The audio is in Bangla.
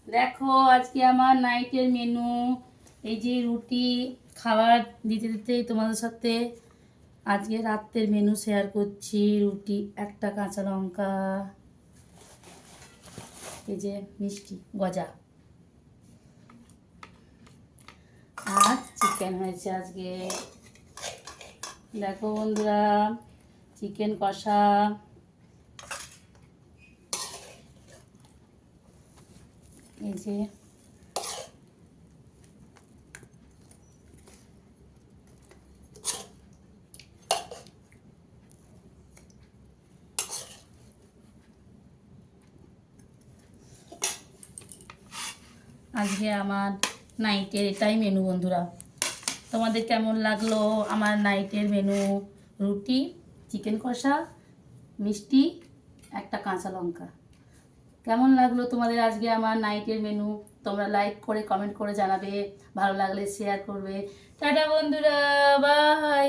দেখো আজকে আমার নাইটের মেনু। এই যে রুটি খাবার দিতে দিতে তোমাদের সাথে আজকে রাতের মেনু শেয়ার করছি। রুটি, একটা কাঁচা লঙ্কা, এই যে মিষ্টি গজা, আর চিকেন হয়েছে আজকে। দেখো বন্ধুরা, চিকেন কষা, এই যে আজকে আমার নাইটের এটাই মেনু বন্ধুরা। তোমাদের কেমন লাগলো আমার নাইটের মেনু? রুটি, চিকেন কষা, মিষ্টি, একটা কাঁচা লঙ্কা। কেমন লাগলো তোমাদের আজকে আমার নাইটের মেনু? তোমরা লাইক করে কমেন্ট করে জানাবে, ভালো লাগলে শেয়ার করবে। টাটা বন্ধুরা, বাই।